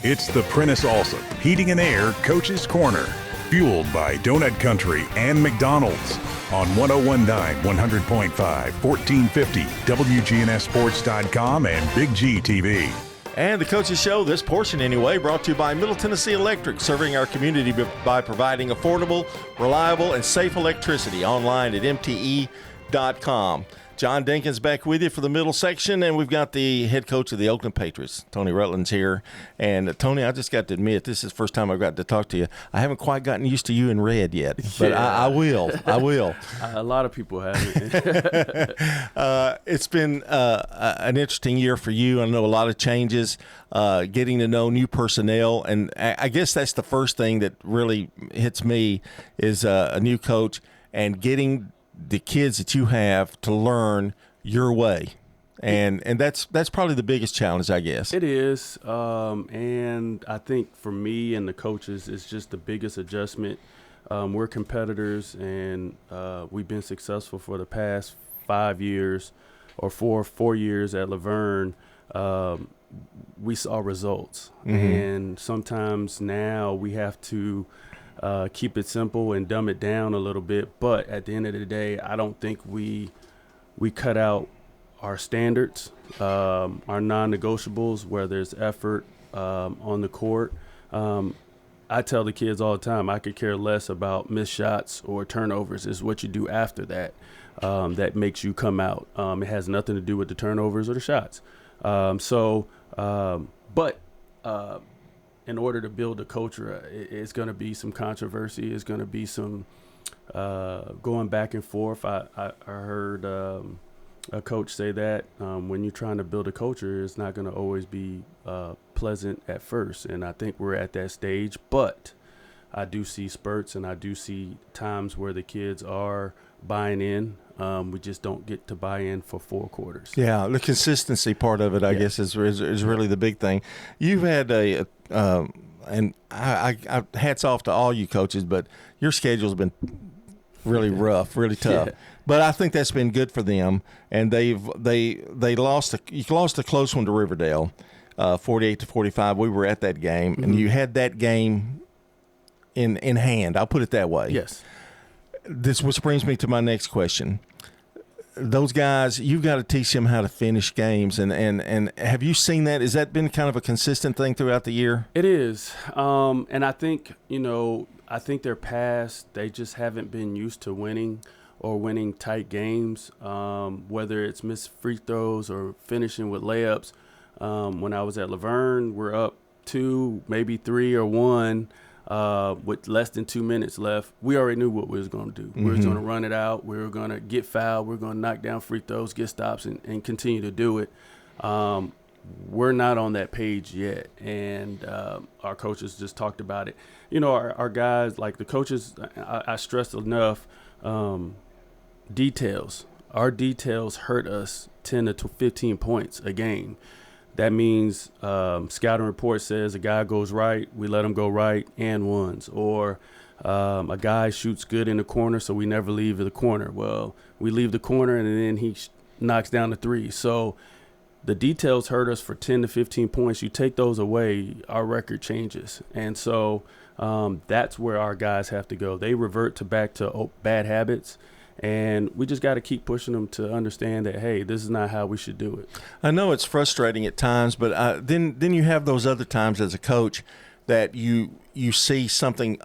It's the Prentice Allsup Heating and Air Coach's Corner, fueled by Donut Country and McDonald's on 101.9, 100.5, 1450, WGNSSports.com, and Big G TV. And the Coach's Show, this portion anyway, brought to you by Middle Tennessee Electric, serving our community by providing affordable, reliable, and safe electricity online at mte.com. John Dinkins back with you for the middle section, and we've got the head coach of the Oakland Patriots, Tony Rutland's here. And Tony, I just got to admit, this is the first time I've got to talk to you. I haven't quite gotten used to you in red yet, but yeah. I will. A lot of people haven't. It's been an interesting year for you. I know a lot of changes, getting to know new personnel, and I guess that's the first thing that really hits me is a new coach and getting the kids that you have to learn your way. And that's probably the biggest challenge, I guess. It is. And I think for me and the coaches, it's just the biggest adjustment. We're competitors, and we've been successful for the past 5 years or four years at Laverne. We saw results. Mm-hmm. And sometimes now we have to keep it simple and dumb it down a little bit. But at the end of the day, I don't think we cut out our standards, our non-negotiables, where there's effort on the court. I tell the kids all the time, I could care less about missed shots or turnovers. It's what you do after that that makes you come out. It has nothing to do with the turnovers or the shots. But in order to build a culture, it's going to be some controversy. It's going to be some going back and forth. I heard a coach say that when you're trying to build a culture, it's not going to always be pleasant at first. And I think we're at that stage. But I do see spurts, and I do see times where the kids are buying in. We just don't get to buy in for 4 quarters. Yeah, the consistency part of it, I guess, is really the big thing. You've had and I hats off to all you coaches, but your schedule's been really rough, really tough. Yeah. But I think that's been good for them, and they lost. You lost a close one to Riverdale, 48-45. We were at that game, mm-hmm. and you had that game in hand. I'll put it that way. Yes. Which brings me to my next question. Those guys, you've got to teach them how to finish games, and have you seen that? Has that been kind of a consistent thing throughout the year? It is, and I think they're past. They just haven't been used to winning or winning tight games, whether it's missed free throws or finishing with layups. When I was at Laverne, we're up 2, maybe 3 or 1. With less than 2 minutes left, we already knew what we was going to do. Mm-hmm. We was going to run it out. We were going to get fouled. We were going to knock down free throws, get stops, and continue to do it. We're not on that page yet, and our coaches just talked about it. You know, our guys, like the coaches, I stressed enough, details. Our details hurt us 10 to 15 points a game. That means scouting report says a guy goes right, we let him go right and ones. Or a guy shoots good in the corner, so we never leave the corner. Well, we leave the corner, and then he knocks down the 3. So the details hurt us for 10 to 15 points. You take those away, our record changes. And so that's where our guys have to go. They revert back to bad habits. And we just got to keep pushing them to understand that, hey, this is not how we should do it. I know it's frustrating at times, but then you have those other times as a coach that you see something,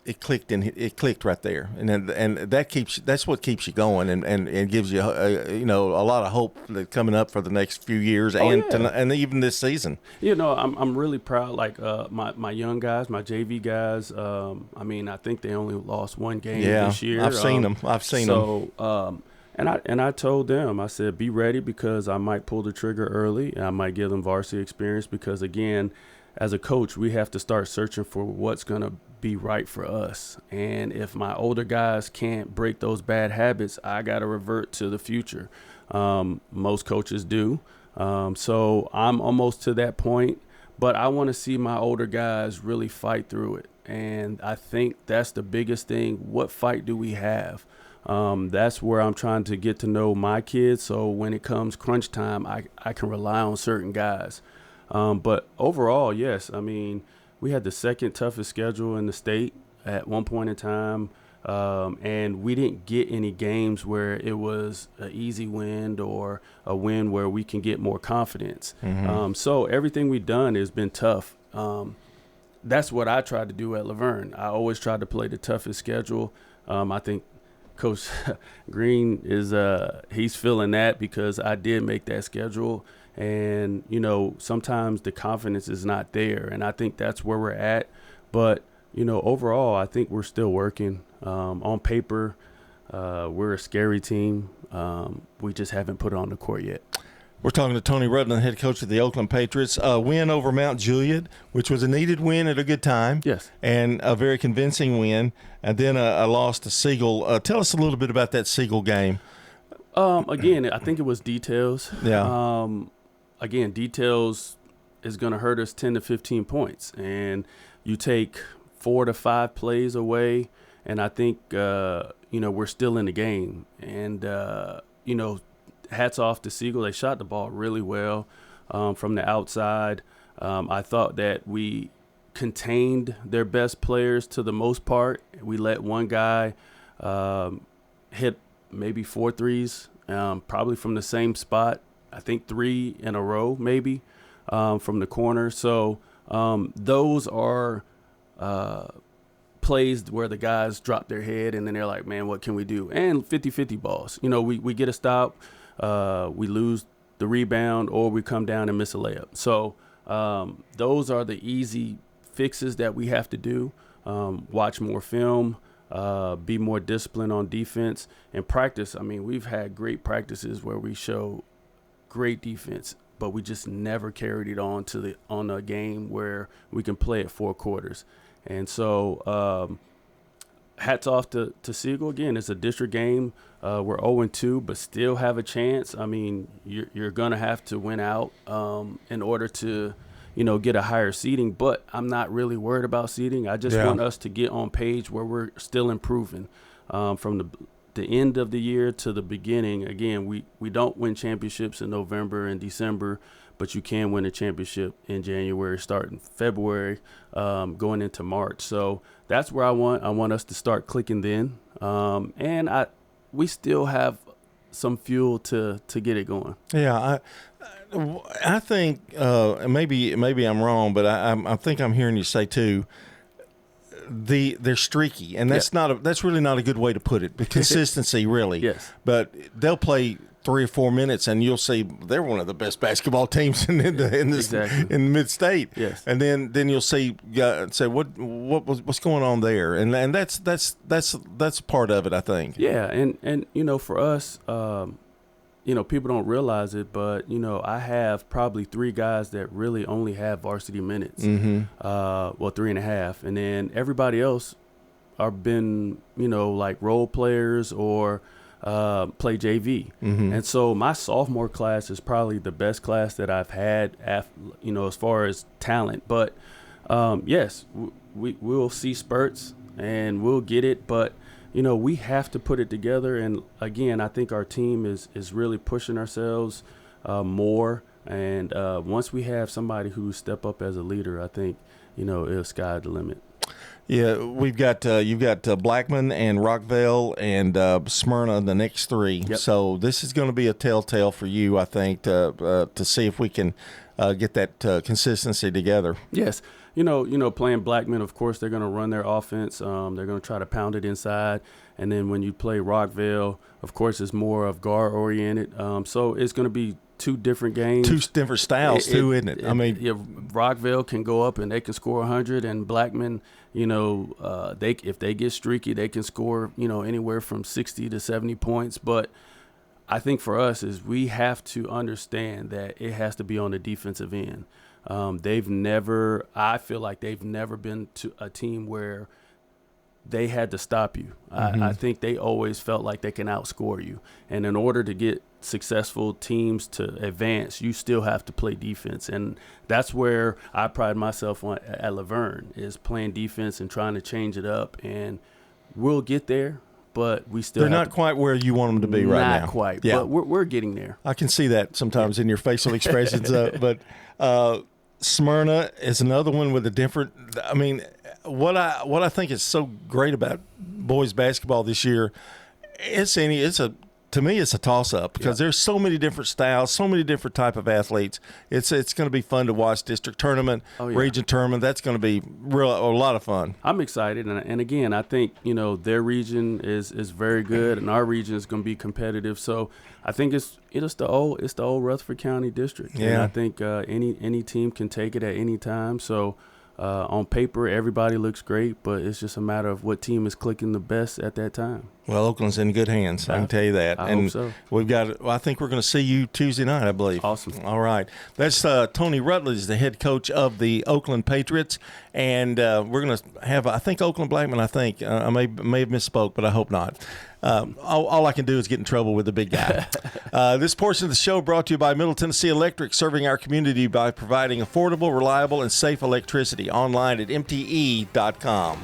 it clicked right there, and that's what keeps you going and gives you a lot of hope that coming up for the next few years and even this season. I'm really proud. Like my young guys, my JV guys. I think they only lost 1 game this year. I've seen them. So and I told them, I said, be ready, because I might pull the trigger early, and I might give them varsity experience, because again, as a coach, we have to start searching for what's going to be right for us. And if my older guys can't break those bad habits, I got to revert to the future. Most coaches do. So I'm almost to that point, but I want to see my older guys really fight through it. And I think that's the biggest thing. What fight do we have? That's where I'm trying to get to know my kids. So when it comes crunch time, I can rely on certain guys. But overall, yes, I mean, we had the second toughest schedule in the state at one point in time. And we didn't get any games where it was an easy win or a win where we can get more confidence. So everything we've done has been tough. That's what I tried to do at Laverne. I always tried to play the toughest schedule. I think Coach Green is he's feeling that because I did make that schedule. And, you know, sometimes the confidence is not there. And I think that's where we're at. But, you know, overall, I think we're still working. On paper, we're a scary team. We just haven't put it on the court yet. We're talking to Tony Rutland, head coach of the Oakland Patriots. A win over Mount Juliet, which was a needed win at a good time. Yes. And a very convincing win. And then a loss to Siegel. Tell us a little bit about that Siegel game. Again, I think it was details. Yeah. Again, details is going to hurt us 10 to 15 points. And you take 4 to 5 plays away, and I think, you know, we're still in the game. And, you know, hats off to Siegel. They shot the ball really well from the outside. I thought that we contained their best players to the most part. We let one guy hit maybe 4 threes, probably from the same spot. I think 3 in a row maybe from the corner. So those are plays where the guys drop their head and then they're like, man, what can we do? And 50-50 balls. You know, we get a stop, we lose the rebound, or we come down and miss a layup. So those are the easy fixes that we have to do. Watch more film, be more disciplined on defense, and practice. I mean, we've had great practices where we show great defense, but we just never carried it on a game where we can play it 4 quarters. And so hats off to Siegel. Again, it's a district game. We're 0-2, but still have a chance. I mean, you're going to have to win out in order to, you know, get a higher seeding. But I'm not really worried about seeding. I just want us to get on page where we're still improving from the end of the year to the beginning. Again, we don't win championships in November and December, but you can win a championship in January, starting February, going into March. So that's where I want us to start clicking then. And we still have some fuel to get it going. Yeah, I think maybe I'm wrong, but I think I'm hearing you say too. They're streaky, and that's really not a good way to put it. The consistency, really. Yes. But they'll play 3 or 4 minutes, and you'll see they're one of the best basketball teams in mid-state. Yes. And then you'll see say what's going on there, and that's part of it, I think. Yeah, and you know, for us, you know, people don't realize it, but you know, I have probably 3 guys that really only have varsity minutes. Well, 3.5, and then everybody else are been, you know, like role players or play JV. And so my sophomore class is probably the best class that I've had, you know, as far as talent. But yes, we'll see spurts and we'll get it, but you know, we have to put it together. And again, I think our team is really pushing ourselves more. And once we have somebody who step up as a leader, I think, you know, it'll sky the limit. Yeah, you've got Blackman and Rockville and Smyrna, the next 3. Yep. So this is going to be a telltale for you, I think, to see if we can get that consistency together. Yes. You know, playing Blackman, of course, they're going to run their offense. They're going to try to pound it inside. And then when you play Rockville, of course, it's more of guard-oriented. So it's going to be 2 different games. 2 different styles, isn't it? I mean, yeah, Rockville can go up and they can score 100, and Blackman, you know, if they get streaky, they can score, you know, anywhere from 60 to 70 points. But I think for us is we have to understand that it has to be on the defensive end. I feel like they've never been to a team where they had to stop you. I think they always felt like they can outscore you. And in order to get successful teams to advance, you still have to play defense. And that's where I pride myself on at Laverne, is playing defense and trying to change it up. And we'll get there, but we still they're not quite where you want them to be right now. Not quite, yeah. but we're getting there. I can see that sometimes in your facial expressions. But Smyrna is another one with a different. I mean, what I think is so great about boys basketball this year, to me, it's a toss-up because there's so many different styles, so many different type of athletes. It's going to be fun to watch district tournament, region tournament. That's going to be a lot of fun. I'm excited, and again, I think their region is very good, and our region is going to be competitive. So I think it's the old Rutherford County district. Yeah, and I think any team can take it at any time. So. On paper, everybody looks great, but it's just a matter of what team is clicking the best at that time. Well, Oakland's in good hands. I can tell you that. I hope so. I think we're going to see you Tuesday night, I believe. Awesome. All right. That's Tony Rutland, is the head coach of the Oakland Patriots, and we're going to have, I think, Oakland Blackman. I think I may have misspoke, but I hope not. All I can do is get in trouble with the big guy. This portion of the show brought to you by Middle Tennessee Electric, serving our community by providing affordable, reliable, and safe electricity. Online at mte.com.